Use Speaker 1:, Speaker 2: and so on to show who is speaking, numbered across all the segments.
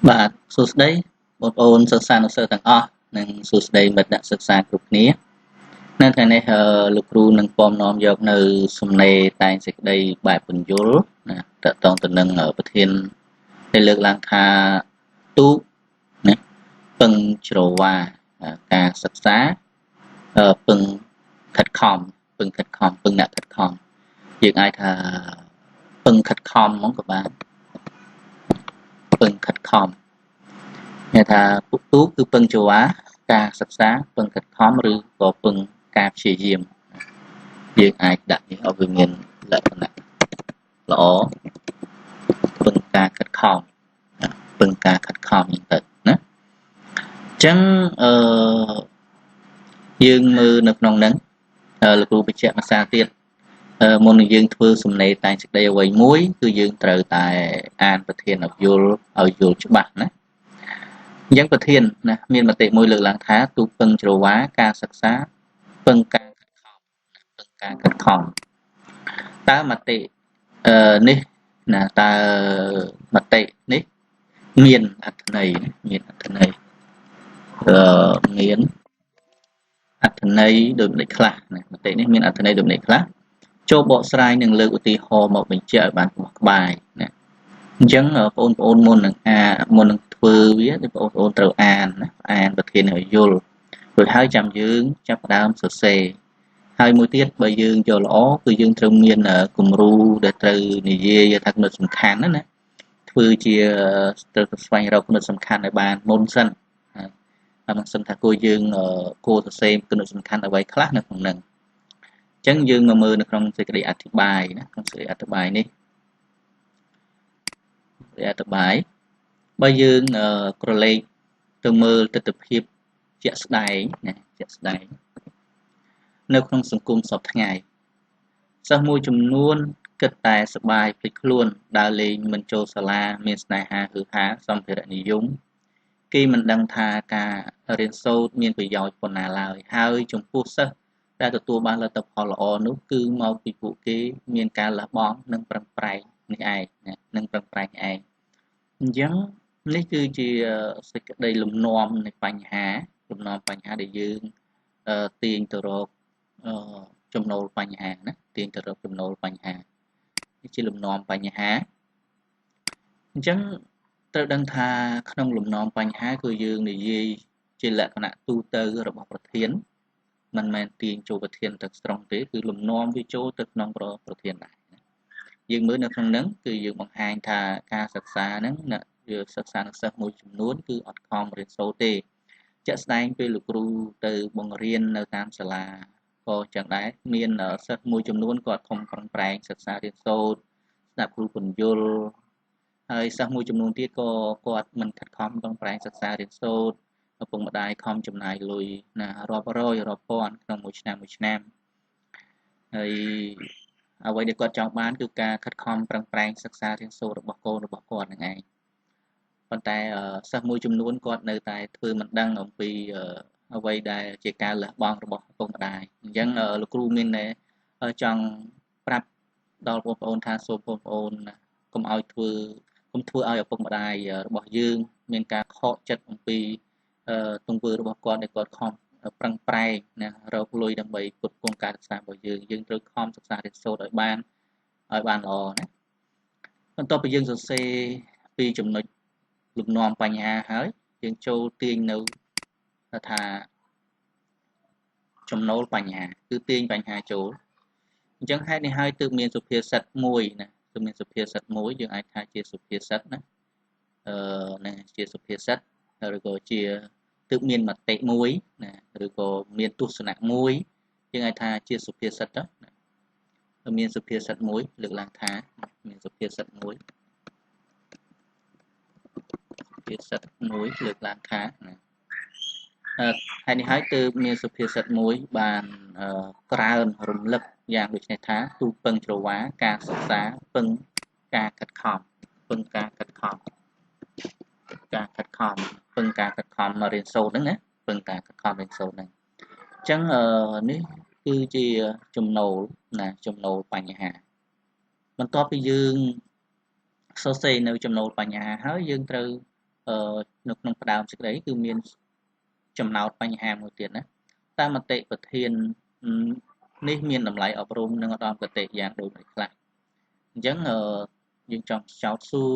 Speaker 1: បាទសួស្តីបងប្អូនសិស្សានុសិស្សទាំងអស់និងសួស្តីមិត្តអ្នកសិក្សាគ្រប់គ្នានៅថ្ងៃនេះលោកគ្រូនឹងពំនាំយកនៅសំណេរតែងសេចក្តីបែបពន្យល់ណាតកតងទៅនឹងប្រធានដែលលើកឡើងថាទូកណាពឹងច្រវាការសិក្សាពឹងខិតខំពឹងខិតខំពឹងអ្នកខិតខំយើងអាចថាពឹងខិតខំហ្មងក៏បានពឹងខិតខំគេថាពុកទូគឺពឹងចង្វាការសិក្សាពឹងខិតខំឬក៏ពឹងការព្យាយាមយើងអាចដាក់នេះឲ្យវាមានលក្ខណៈល្អពឹងការខិតខំពឹងការខិតខំហ្នឹងទៅណាអញ្ចឹងយើងមើលនៅក្នុងហ្នឹងលោកគ្រូបញ្ជាក់ភាសាទៀតមុននឹងយើងធ្វើសំណេរតែងសេចក្តីអ្វីមួយគឺយើងត្រូវតែអានប្រធានឲ្យយល់ច្បាស់ណាអញ្ចឹងប្រធានណាមានមតិមួយលើកឡើងថាទូពឹងច្រវាការសិក្សាពឹងការខិតខំពឹងការខិតខំតើមតិនេះណាតើមតិនេះមានអត្ថន័យមានអត្ថន័យមានអត្ថន័យដូចម្តេចខ្លះណាមតិនេះមានអត្ថន័យដូចម្តេចខ្លះចូលបកស្រាយនិងលើកឧទាហរណ៍មកបញ្ជាក់ឲ្យបានក្បោះក្បាយណាអញ្ចឹងបងប្អូនមុននឹងធ្វើវាគឺបងប្អូនត្រូវអានណាអានប្រធានឲ្យយល់រួចហើយចាំយើងចាប់ផ្ដើមសរសេរហើយមួយទៀតបើយើងយល់ល្អគឺយើងត្រូវមានគំរូដែលត្រូវនិយាយថាគំនិតសំខាន់ណាធ្វើជាត្រូវស្វែងរកគំនិតសំខាន់ឲ្យបានមុនសិនហើយមិនសិនថាគួរយើងគួរសរសេរគំនិតសំខាន់អ្វីខ្លះនៅក្នុងហ្នឹងអញ្ចឹងយើងមកមើលនៅក្នុងសេចក្តីអធិប្បាយណាក្នុងសេចក្តីអធិប្បាយនេះអធិប្បាយបើយើងក្រឡេកទៅមើលទស្សនវិជ្ជាជាក់ស្ដែងណាជាក់ស្ដែងនៅក្នុងសង្គមសពថ្ងៃសិស្សមួយចំនួនគិតតែសប្បាយភ្លេចខ្លួនដើរលេងមិនចូលសាលាមានស្នេហាហឺហាសម្ភារៈនិយមគេមិនដឹងថាការរៀនសូត្រមានប្រយោជន៍ប៉ុណ្ណាឡើយហើយចំពោះសិស្សដែលទទួលបានលទ្ធផលល្អនោះគឺមកពីពួកគេមានការលះបង់និងប្រឹងប្រែងនេះឯងណានិងប្រឹងប្រែងឯងអញ្ចឹងនេះគឺជាសេចក្តីលំនាំនៃបញ្ហាដែលយើងទាញទៅរកចំណូលបញ្ហាណាទាញទៅរកចំណូលបញ្ហានេះជាលំនាំបញ្ហាអញ្ចឹងត្រូវដឹងថាក្នុងលំនាំបញ្ហាគឺយើងនិយាយជាលក្ខណៈទូទៅរបស់ប្រធានមិនមែនទាញចូលប្រធានទាំងស្រុងទេគឺលំនាំវាចូលទៅក្នុងប្រធានដែរយើងមើលនៅក្នុងហ្នឹងគឺយើងបង្ហាញថាការសិក្សាហ្នឹងវាសិក្សានឹងសិស្សមួយចំនួនគឺអត់ខំរៀនសូត្រទេជាក់ស្ដែងពេលលោកគ្រូទៅបង្រៀននៅតាមសាលាក៏ចឹងដែរមានសិស្សមួយចំនួនគាត់ខំប្រឹងប្រែងសិក្សារៀនសូត្រស្ដាប់គ្រូពន្យល់ហើយសិស្សមួយចំនួនទៀតក៏គាត់មិនខិតខំប្រឹងប្រែងសិក្សារៀនសូត្រឪពុកម្ដាយខំចំណាយលុយណារាប់រយរាប់ពាន់ក្នុងមួយឆ្នាំហើយអ្វីដែលគាត់ចង់បានគឺការខិតខំប្រឹងប្រែងសិក្សារៀនសូត្ររបស់កូនរបស់គាត់នឹងឯងប៉ុន្តែសិស្សមួយចំនួនគាត់នៅតែធ្វើមិនដឹងអំពីអ្វីដែលជាការលះបង់របស់ឪពុកម្ដាយអញ្ចឹងលោកគ្រូមានតែចង់ប្រាប់ដល់បងប្អូនថាសូមបងប្អូនណាកុំធ្វើឲ្យឪពុកម្ដាយរបស់យើងមានការខកចិត្តអំពីទង្វើរបស់គាត់ដែលគាត់ខំប្រឹងប្រែងណារកលុយដើម្បីផ្គត់ផ្គង់ការសិក្សារបស់យើងត្រូវខំសិក្សារៀនសូត្រឲ្យបានល្អណាបន្ទាប់ពីយើងសរសេរពីចំណុចលំនាំបញ្ហាហើយយើងចូលទាញនៅថាចំណូលបញ្ហាគឺទាញបញ្ហាចូលអញ្ចឹងហេតុនេះហើយទើបមានសុភាសិតមួយណាទើបមានសុភាសិតមួយយើងអាចថាជាសុភាសិតណាណាជាសុភាសិតឬក៏ជាទើបមានមតិមួយណាឬក៏មានទស្សនៈមួយយើងអាចថាជាសុភាសិតណាមានសុភាសិតមួយលើកឡើងថាមានសុភាសិតមួយលើកឡើងថាណាហើយនេះហើយទើបមានសុភាសិតមួយបានក្រើនរំលឹកយ៉ាងដូចនេះថាទូពឹងច្រវាការសិក្សាពឹងការខិតខំពឹងការខិតខំពឹងការខិតខំមករៀនសូត្រហ្នឹងណាពឹងការខិតខំរៀនសូត្រហ្នឹងអញ្ចឹងនេះគឺជាចំណូលបញ្ហាបន្ទាប់ពីយើងសរសេរនៅចំណូលបញ្ហាហើយយើងត្រូវ នៅក្នុងផ្ដើមសេចក្តីគឺមានចំណោទបញ្ហាមួយទៀតណាតើមតិប្រធាននេះមានតម្លៃអប់រំនិងឧត្តមគតិយ៉ាងដូចម្តេចខ្លះអញ្ចឹងយើងចង់ចោទសួរ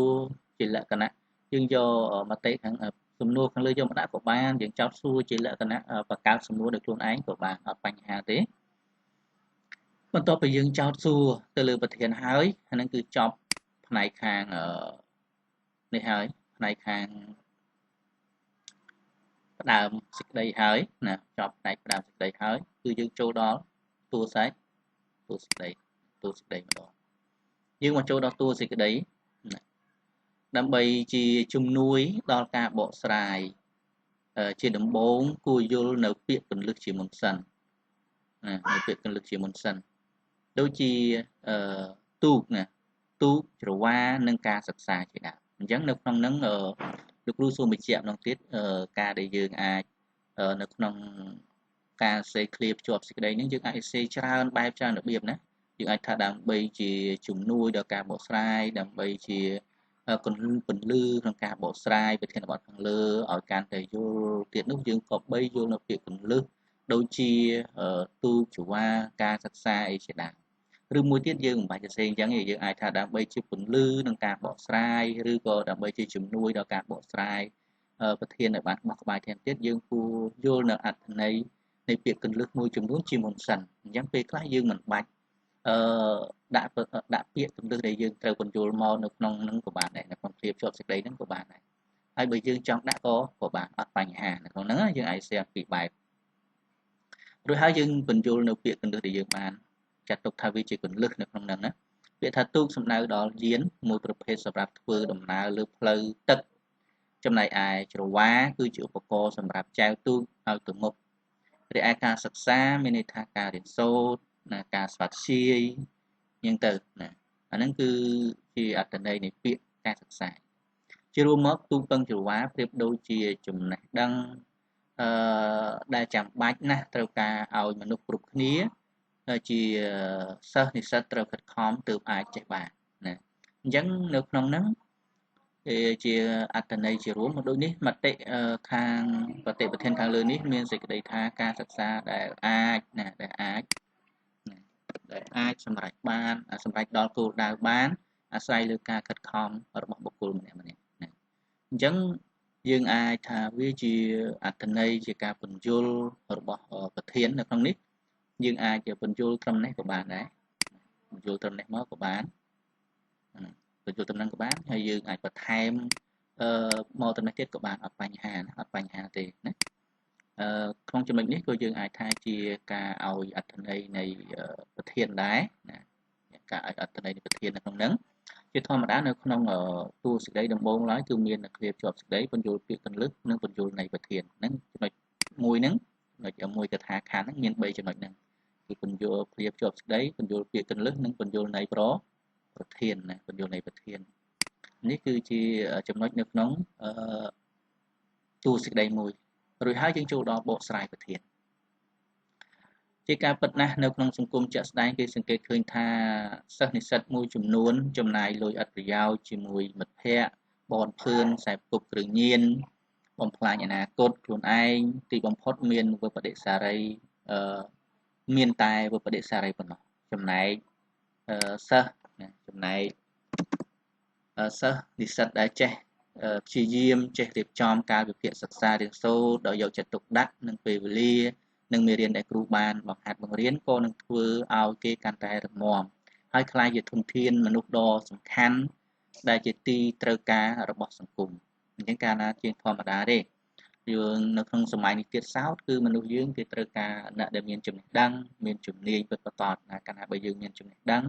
Speaker 1: ជាលក្ខណៈយើងយកមតិខាងសំណួរខាងលើយកមកដាក់ក៏បានយើងចោទសួរជាលក្ខណៈបង្កើតសំណួរដោយខ្លួនឯងក៏បានអត់បញ្ហាទេបន្ទាប់ពីយើងចោទសួរទៅលើប្រធានហើយអាហ្នឹងគឺចប់ផ្នែកខាងនេះហើយផ្នែកខាងផ្ដើមសេចក្តីហើយណាចប់ផ្នែកផ្ដើមសេចក្តីហើយគឺយើងចូលដល់តួសេចក្តីម្ដងយើងមកចូលដល់តួសេចក្តីណាដើម្បីជាជំនួយដល់ការបកស្រាយជាដំបូងគួរយល់នៅពាក្យគន្លឹះជាមុនសិនណានៅពាក្យគន្លឹះជាមុនសិនដូចជាទូកណាទូកច្រវានិងការសិក្សាជាដើមអញ្ចឹងនៅក្នុងហ្នឹងលោកគ្រូសូមបញ្ជាក់ម្ដងទៀតការដែលយើងអាចនៅក្នុងការសេឃ្លាភ្ជាប់សេចក្តីហ្នឹងយើងអាចសេច្រើនបែបច្រើនរបៀបណាយើងអាចថាដើម្បីជាជំនួយដល់ការបកស្រាយដើម្បីជាពន្លឺក្នុងការបកស្រាយប្រធានបទខាងលើឲ្យកាន់តែយល់ទៀតនោះយើងក៏បីយល់នៅពាក្យគន្លឹះដូចជាទូកច្រវាការសិក្សាអីជាដើមឬមួយទៀតយើងមិនបាច់ទៅសេអញ្ចឹងទេយើងអាចថាដើម្បីជាពន្លឺក្នុងការបកស្រាយឬក៏ដើម្បីជាជំនួយដល់ការបកស្រាយប្រធានឲ្យបានបោះក្បាយថែមទៀតយើងគួរយល់នៅអត្ថន័យនៃពាក្យគន្លឹះមួយចំនួនជាមុនសិនអញ្ចឹងពេលខ្លះយើងមិនបាច់ដាក់ពាក្យគន្លឹះដែលយើងត្រូវបញ្យល់មកនៅក្នុងនឹងក៏បានដែរនៅក្នុងគ្រាភ្ជាប់សេចក្តីហ្នឹងក៏បានដែរហើយបើយើងចង់ដាក់ក៏បានអត់បញ្ហានៅក្នុងហ្នឹងយើងអាចសេពីរបែបរួចហើយយើងបញ្យល់នៅពាក្យគន្លឹះដែលយើងបានចាត់ទុកថាវាជាគន្លឹះនៅក្នុងហ្នឹងណាពាក្យថាទូកសំដៅដល់យានមួយប្រភេទសម្រាប់ធ្វើដំណើរលើផ្លូវទឹកចំណែកឯច្រវាគឺជាឧបករណ៍សម្រាប់ចែវទូកឲ្យទៅមុខរីឯការសិក្សាមានន័យថាការរៀនសូត្រណាការស្វាធ្យាយអញ្ចឹងទៅណាអាហ្នឹងគឺជាអត្ថន័យនៃពាក្យការសិក្សាជារួមមកទូកពឹងច្រវាប្រៀបដូចជាចំណេះដឹងដែលចាំបាច់ណាស់ត្រូវការឲ្យមនុស្សគ្រប់គ្នាជាសិស្សនិស្សិតត្រូវខិតខំទើបអាចចេះបានណាអញ្ចឹងនៅក្នុងហ្នឹងជាអត្ថន័យជារួមមកដូចនេះមតិខាងបតិប្រធានខាងលើនេះមានសេចក្តីថាការសិក្សាដែលអាចសម្រេចបានសម្រេចដល់គោលដៅបានអាស្រ័យលើការខិតខំរបស់បុគ្គលម្នាក់ៗណាអញ្ចឹងយើងអាចថាវាជាអត្ថន័យជាការពន្យល់របស់ប្រធាននៅក្នុងនេះយើងអាចពន្យល់ត្រឹមនេះក៏បានដែរពន្យល់ត្រឹមនេះមកក៏បានពន្យល់ត្រឹមហ្នឹងក៏បានហើយយើងអាចបន្ថែមមកត្រឹមនេះទៀតក៏បានអត់បញ្ហាទេណាក្នុងចំណុចនេះក៏យើងអាចថាជាការឲ្យអត្ថន័យនៃប្រធានដែរណាការឲ្យអត្ថន័យនៃប្រធាននៅក្នុងហ្នឹងជាធម្មតានៅក្នុងតួសេចក្តីដំបូងឡើយគឺមានគ្រាភ្ជាប់សេចក្តីពន្យល់ពាក្យកន្លឹះនិងពន្យល់នៃប្រធានហ្នឹងចំណុចមួយហ្នឹងចំណុចមួយកថាខណ្ឌហ្នឹងមាន3ចំណុចហ្នឹងគឺពន្យល់គ្រាភ្ជាប់សេចក្តីពន្យល់ពាក្យកន្លឹះនិងពន្យល់នៃប្រធានណាពន្យល់នៃប្រធាននេះគឺជាចំណុចនៅក្នុងតួសេចក្តីមួយរួចហើយយើងចូលដល់បកស្រាយប្រធានជាការពិតណាស់នៅក្នុងសង្គមជាក់ស្ដែងគេសង្កេតឃើញថាសិស្សនិស្សិតមួយចំនួនចំណាយលុយឥតប្រយោជន៍ជាមួយមិត្តភ័ក្តិបនភឿនខ្សែគប់គ្រឿងញៀនបំផ្លាញអនាគតខ្លួនឯងទីបំផុតមានវិបដិសារីមានតែវិបដិសារីប៉ុណ្ណោះចំណែកសិស្សនិស្សិតដែលចេះព្យាយាមចេះរៀបចំការវិភាគសិក្សារៀនសូត្រដោយយកចិត្តទុកដាក់នឹងពេលវេលានិងមេរៀនដែលគ្រូបានបង្ហាត់បង្រៀនក៏នឹងធ្វើឲ្យគេកាន់តែរឹងមាំហើយក្លាយជាធនធានមនុស្សដ៏សំខាន់ដែលជាទីត្រូវការរបស់សង្គមអញ្ចឹងកាលណាជាធម្មតាទេយើងនៅក្នុងសម័យនេះទៀតសោតគឺមនុស្សយើងគេត្រូវការអ្នកដែលមានចំណេះដឹងមានជំនាញពិតប្រាកដណាកាលណាបើយើងមានចំណេះដឹង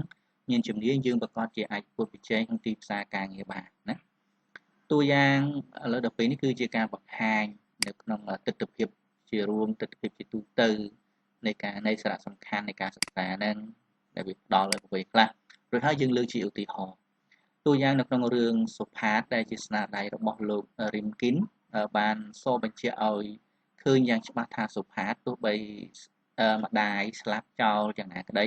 Speaker 1: មានជំនាញយើងប្រកាសជាអាចប្រកួតប្រជែងក្នុងទីផ្សារការងារបានណាតួយ៉ាងឥឡូវដល់ពេលនេះគឺជាការបង្ហាញនៅក្នុងទស្សនវិជ្ជាជារួមទស្សនវិជ្ជាទូទៅនៃសារៈសំខាន់នៃការសិក្សាហ្នឹងដែលវាផ្ដល់ឲ្យអ្វីខ្លះរួចហើយយើងលើកជាឧទាហរណ៍តួយ៉ាងនៅក្នុងរឿងសុផាតដែលជាស្នាដៃរបស់លោករីមគីនបានសរបញ្ជាក់ឲ្យឃើញយ៉ាងច្បាស់ថាសុផាតទោះបីម្ដាយស្លាប់ចោលយ៉ាងណាក្តី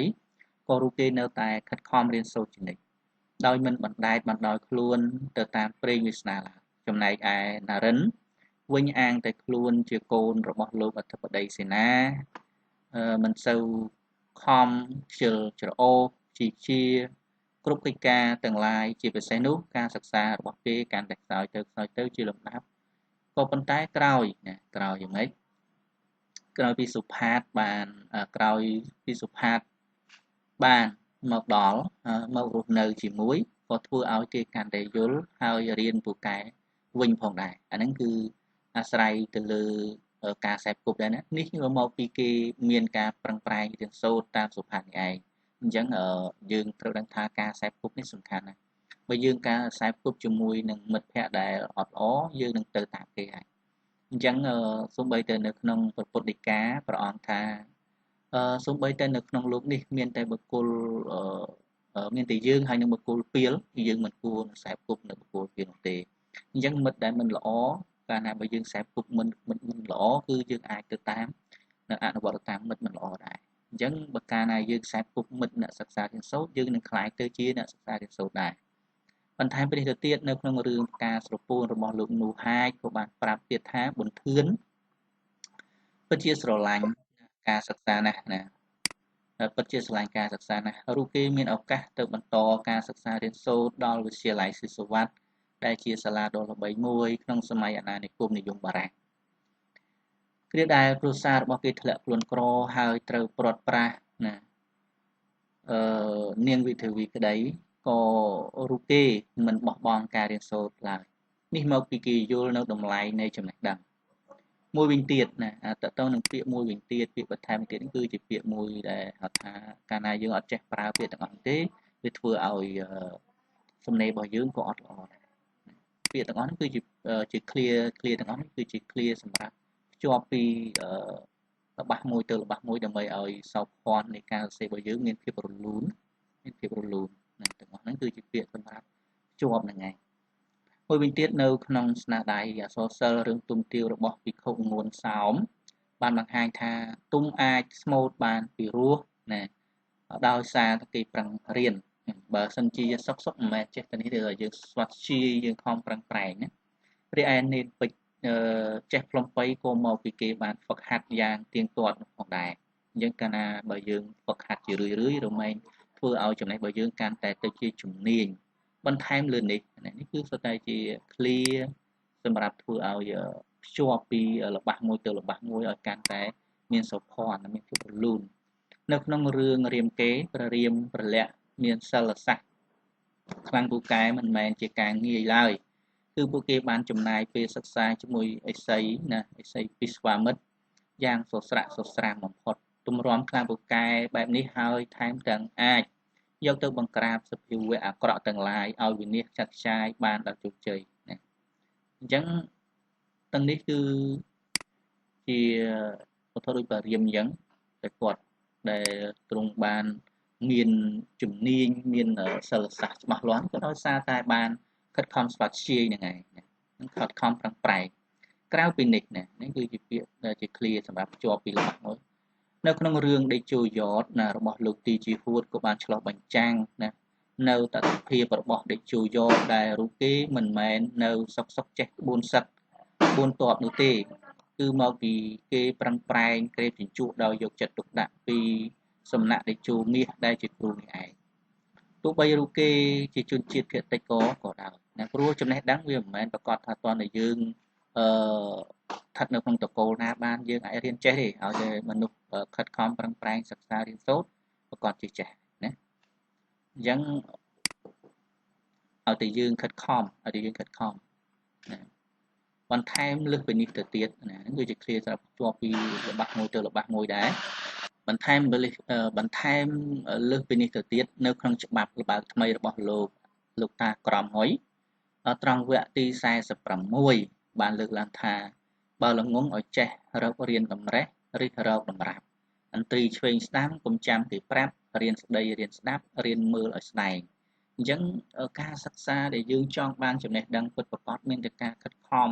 Speaker 1: ក៏រូបគេនៅតែខិតខំរៀនសូត្រជានិច្ចដោយមិនបណ្ដែតបណ្ដោយខ្លួនទៅតាមព្រេងវាសនាឡើយ ចំណែកឯណារិនវិញអាងតែខ្លួនជាកូនរបស់លោកអធិបតីសេនាមិនសូវខំខ្ជិលច្រអូសជីជាគ្រប់កិច្ចការទាំងឡាយជាពិសេសនោះការសិក្សារបស់គេកាន់តែខ្សោយទៅជាលំដាប់ក៏ប៉ុន្តែក្រោយយ៉ាងម៉េចក្រោយពីសុផាតបានក្រោយពីសុផាតបានមកដល់មករស់នៅជាមួយក៏ធ្វើឲ្យគេកាន់តែយល់ហើយរៀនពូកែវិញផងដែរអាហ្នឹងគឺអាស្រ័យទៅលើការខ្សែគប់ដែរណានេះមកពីគេមានការប្រឹងប្រែងរៀនសូត្រតាមសុផាតនេះឯងអញ្ចឹងយើងត្រូវដឹងថាការខ្សែគប់នេះសំខាន់ណាស់បើយើងការខ្សែគប់ជាមួយនឹងមិត្តភ័ក្តិដែលអត់ល្អយើងនឹងទៅតាមគេហើយអញ្ចឹងសូម្បីតែនៅក្នុងពុទ្ធដីកាព្រះអង្គថាសូម្បីតែនៅក្នុងលោកនេះមានតែបុគ្គលមានតែយើងហើយនឹងបុគ្គលពីលយើងមិនគួរខ្សែគប់នៅបុគ្គលពីលនោះទេអញ្ចឹងមិត្តដែលមិនល្អកាលណាបើយើងខ្សែគប់មិនល្អគឺយើងអាចទៅតាមនៅអនុវត្តតាមមិត្តមិនល្អដែរអញ្ចឹងបើកាលណាយើងខ្សែគប់មិត្តអ្នកសិក្សារៀនសូត្រយើងនឹងក្លាយទៅជាអ្នកសិក្សារៀនសូត្រដែរបន្ថែមពីនេះទៅទៀតនៅក្នុងរឿងការស្រពោនរបស់លោកនូហាចក៏បានប្រាប់ទៀតថាប៊ុនធឿនពិតជាស្រឡាញ់ការសិក្សាណាស់ណាពិតជាស្រឡាញ់ការសិក្សាណាស់រូបគេមានឱកាសទៅបន្តការសិក្សារៀនសូត្រដល់វិទ្យាល័យស៊ីសុវត្ថិដែលជាសាលាដ៏ល្បីមួយក្នុងសម័យអាណានិគមនិយមបារាំងគ្រាដែលគ្រួសាររបស់គេធ្លាក់ខ្លួនក្រហើយត្រូវព្រាត់ប្រាសណានាងវិធាវីក្តីក៏រូបគេមិនបោះបង់ការរៀនសូត្រឡើយនេះមកពីគេយល់នៅតម្លៃនៃចំណេះដឹងមួយវិញទៀតណាតើតើនឹងពាក្យមួយវិញទៀតពាក្យបន្ថែមទៀតនេះគឺជាពាក្យមួយដែលហៅថាកាលណាយើងអត់ចេះប្រើពាក្យទាំងអស់ទេវាធ្វើឲ្យសំណេររបស់យើងក៏អត់ល្អដែរពាក្យទាំងអស់នេះគឺជា clear ទាំងអស់នេះគឺជា clear សម្រាប់ភ្ជាប់ពីរបស់មួយទៅរបស់មួយដើម្បីឲ្យសោភ័ណនៃការសរសេររបស់យើងមានភាពរលូនណាទាំងអស់ហ្នឹងគឺជាពាក្យសម្រាប់ភ្ជាប់ហ្នឹងឯងមួយវិញទៀតនៅក្នុងស្នាដៃអក្សរសិល្ប៍រឿងទុំទាវរបស់ភិក្ខុងួនសោមបានបង្ហាញថាទុំអាចស្មូតបានពីរោះណាដោយសារតែគេប្រឹងរៀនបើសិនជាសុកមិនមែនចេះតែនេះទេយើងស្វាត់ជាយើងខំប្រឹងប្រែងណារីឯនេនពេជ្រចេះផ្លុំបីក៏មកពីគេបានហ្វឹកហាត់យ៉ាងទៀងទាត់ផងដែរអញ្ចឹងកាលណាបើយើងហ្វឹកហាត់ជារឿយរមែងធ្វើឲ្យចំណេះរបស់យើងកាន់តែទៅជាជំនាញបន្ថែមលើនេះគឺសុទ្ធតែជា clear សម្រាប់ធ្វើឲ្យភ្ជាប់ពីរបស់មួយទៅរបស់មួយឲ្យកាន់តែមានសោភ័ណមានភាពរលូននៅក្នុងរឿងរាមកេរ្តិ៍ព្រះរាមប្រលាក់មានសិលសាស្ត្រខ្លាំងពូកែមិនមែនជាការងាយឡើយគឺពួកគេបានចំណាយពេលសិក្សាជាមួយឥសីណាឥសីពិស្វាមិត្រយ៉ាងសស្រាក់សស្រាំបំផុតទម្រាំខ្លាំងពូកែបែបនេះហើយថែមទាំងអាចយកទៅបង្ក្រាបសភាវៈអាក្រក់ទាំងឡាយឲ្យវិនាសចាត់ខ្ចាយបានដល់ជោគជ័យណាអញ្ចឹងទាំងនេះគឺជាវត្ថុដូចព្រះរាមអញ្ចឹងតែគាត់ដែលទ្រង់បានមានជំនាញមានសិលសាស្ត្រច្បាស់លាស់ក៏ដោយសារតែបានខិតខំស្វាត់ជ្រាយហ្នឹងឯងខិតខំប្រឹងប្រែងក្រៅពីនេះណានេះគឺជាពាក្យដែលជា clear សម្រាប់ភ្ជាប់ពីរបស់មួយនៅក្នុងរឿងដេជោយ៉តណារបស់លោកទីជីហួតក៏បានឆ្លុះបញ្ចាំងណានៅតថភាពរបស់ដេជោយ៉តដែលរូបគេមិនមែននៅសុកចេះក្បួនសឹកក្បួនតបនោះទេគឺមកពីគេប្រឹងប្រែងក្រេបជញ្ជក់ដោយយកចិត្តទុកដាក់ពីសំណាក់ដេជោមាសដែលជាគ្រូនេះឯងទោះបីរូបគេជាជនជាតិភាគតិចក៏ដោយណាព្រោះចំណេះដឹងវាមិនមែនប្រកាសថាតើយើងស្ថិតនៅក្នុងតកូលណាបានយើងអាចរៀនចេះទេឲ្យតែមនុស្សខិតខំប្រឹងប្រែងសិក្សារៀនសូត្រប្រកាសជាចេះណាអញ្ចឹងឲ្យតែយើងខិតខំណាបន្ថែមលើសពីនេះទៅទៀតណាគឺជា clear សម្រាប់ភ្ជាប់ពីរបស់មួយទៅរបស់មួយដែរបន្ថែមលើសពីនេះទៅទៀតនៅក្នុងច្បាប់ល្បើកថ្មីរបស់លោកតាក្រមហុយត្រង់វគ្គទី46បានលើកឡើងថាបើល្ងងឲ្យចេះរករៀនតម្រេះរិះរកតម្រាប់អន្ត្រីឆ្វេងស្ដាំកុំចាំគេប្រាប់រៀនស្ដីរៀនស្ដាប់រៀនមើលឲ្យស្ដែងអញ្ចឹងការសិក្សាដែលយើងចង់បានចំណេះដឹងពិតប្រាកដមានតែការខិតខំ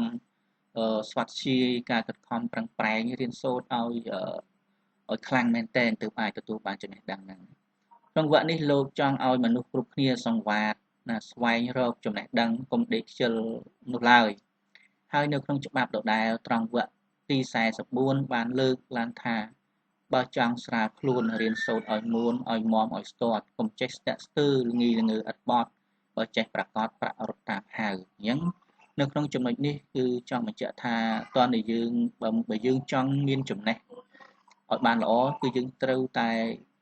Speaker 1: ស្វាត់ជ្រាយការខិតខំប្រឹងប្រែងរៀនសូត្រឲ្យខ្លាំងមែនទែនទើបអាចទទួលបានចំណេះដឹងហ្នឹងក្នុងវគ្គនេះលោកចង់ឲ្យមនុស្សគ្រប់គ្នាសង្វាតណាស្វែងរកចំណេះដឹងកុំដេកខ្ជិលនោះឡើយ ហើយនៅក្នុងច្បាប់ដដែលត្រង់វគ្គទី44បានលើកឡើងថាបើចង់ស្រាវខ្លួនរៀនសូត្រឲ្យមួនឲ្យមាំឲ្យស្ទាត់កុំចេះស្ទាក់ស្ទើរល្ងីល្ងើឥតបត់បើចេះប្រកាសប្រាក់រត់តាមហៅអញ្ចឹងនៅក្នុងចំណុចនេះគឺចង់បញ្ជាក់ថាតើនៅយើងបើយើងចង់មានចំណេះឲ្យបានល្អគឺយើងត្រូវតែ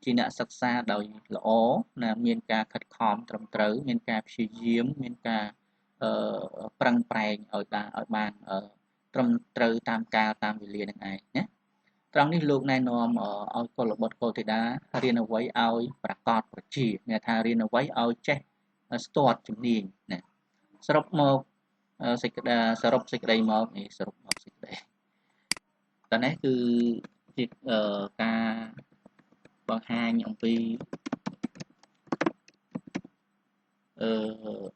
Speaker 1: ជាអ្នកសិក្សាដោយល្អណាមានការខិតខំត្រឹមត្រូវមានការព្យាយាមមានការប្រឹងប្រែងឲ្យបានត្រឹមត្រូវតាមកាលតាមវេលានឹងឯងណាត្រង់នេះលោកណែនាំឲ្យកុលបុត្រកុលធីតារៀនអ្វីឲ្យប្រកបប្រជាមានថារៀនអ្វីឲ្យចេះស្ទាត់ជំនាញណាសរុបមកសេចក្តីសរុបសេចក្តីមកនេះសរុបមកសេចក្តីតើនេះគឺជាការបង្ហាញអំពី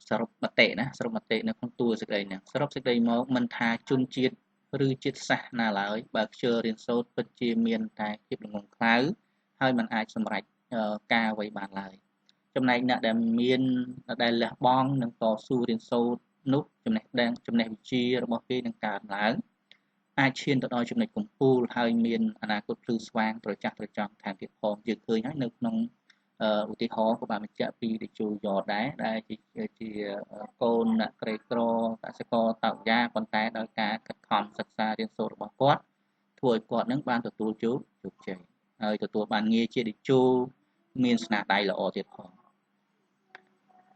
Speaker 1: សរុបមតិណាសរុបមតិនៅក្នុងតួសេចក្តីនេះសរុបសេចក្តីមកមិនថាជនជាតិឬជាតិសាសន៍ណាឡើយបើខ្ជិលរៀនសូត្រពិតជាមានតែភាពល្ងង់ខ្លៅហើយมันអាចសម្រេចការអ្វីបានឡើយចំណែកអ្នកដែលលះបង់និងតស៊ូរៀនសូត្រនោះចំណេះវិជ្ជារបស់គេនឹងកើនឡើងអាចឈានទៅដល់ចំណុចកំពូលហើយមានអនាគតភ្លឺស្វាងត្រចះត្រចង់ថែមទៀតផងយើងឃើញហើយនៅក្នុងឧទាហរណ៍ក៏បានបញ្ជាក់ពីតេជោយ៉រដែរដែលជាកូនអ្នកក្រីក្រកសិករតោកយ៉ាប៉ុន្តែដោយការខិតខំសិក្សារៀនសូត្ររបស់គាត់ធ្វើឲ្យគាត់នឹងបានទទួលជោគជ័យហើយទទួលបានងារជាតេជោមានស្នាដៃល្អទៀតផង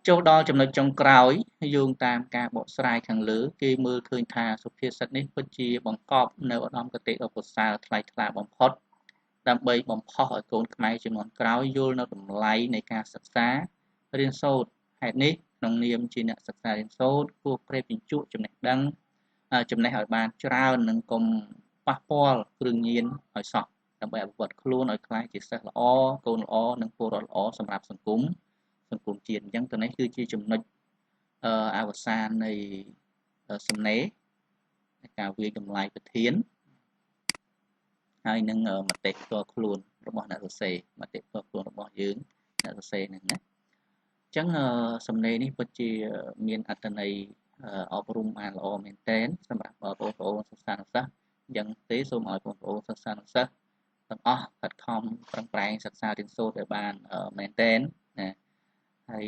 Speaker 1: ចូលដល់ចំណុចចុងក្រោយយោងតាមការបកស្រាយខាងលើគេមើលឃើញថាសុភាសិតនេះពិតជាបង្កប់នៅឧត្តមគតិដ៏ប្រសើរថ្លៃថ្លាបំផុតដើម្បីបំផុសឲ្យកូនខ្មែរជំនាន់ក្រោយយល់នៅតម្លៃនៃការសិក្សារៀនសូត្រហេតុនេះក្នុងនាមជាអ្នកសិក្សារៀនសូត្រគួរប្រេតបញ្ជក់ចំណេះដឹងចំណេះឲ្យបានច្រើននិងកុំប៉ះពាល់គ្រឿងញៀនឲ្យសោះដើម្បីអភិវឌ្ឍខ្លួនឲ្យក្លាយជាសិស្សល្អកូនល្អនិងពលរដ្ឋល្អសម្រាប់សង្គមជាតិអញ្ចឹងទៅនេះគឺជាចំណុចអវសាននៃសំណេរការវាយតម្លៃប្រធានហើយនឹងមតិផ្ទាល់ខ្លួនរបស់អ្នកសរសេរមតិផ្ទាល់ខ្លួនរបស់យើងអ្នកសរសេរហ្នឹងណាអញ្ចឹងសំណេរនេះពិតជាមានអត្ថន័យអប់រំបានល្អមែនទែនសម្រាប់បងប្អូនសិស្សានុសិស្សអញ្ចឹងទេសូមឲ្យបងប្អូនសិស្សានុសិស្សទាំងអស់ខិតខំប្រឹងប្រែងសិក្សារៀនសូត្រឲ្យបានមែនទែនណាហើយ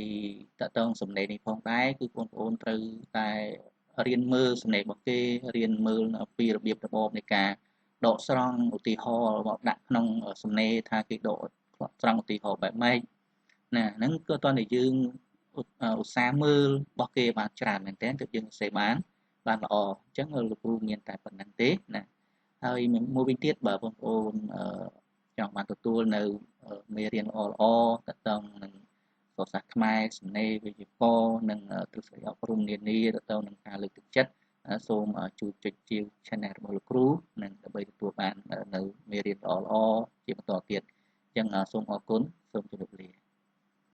Speaker 1: តើតើសំណេរនេះផងដែរគឺបងប្អូនត្រូវតែរៀនមើលសំណេររបស់គេរៀនមើលពីរបៀបរបបនៃការដកស្រង់ឧទាហរណ៍មកដាក់ក្នុងសំណេរថាគេដកស្រង់ឧទាហរណ៍បែបម៉េចណាហ្នឹងគឺតើយើងឧស្សាហ៍មើលរបស់គេបានច្រើនមែនទែនទើបយើងសរសេរបានល្អអញ្ចឹងលោកគ្រូមានតែប៉ុណ្្នឹងទេណាហើយមួយវិញទៀតបើបងប្អូនចង់បានទទួលនៅមេរៀនល្អតើតើនឹងភាសាខ្មែរសំណេរវិជ្ជាពរនិងទ្រឹស្ដីអប់រំនានាទៅនឹងការលើកទឹកចិត្តសូមជួយចុចជាវ Channel របស់លោកគ្រូនិងដើម្បីទទួលបាននៅមេរៀនល្អជាបន្តទៀតអញ្ចឹងសូមអរគុណសូមជម្រាប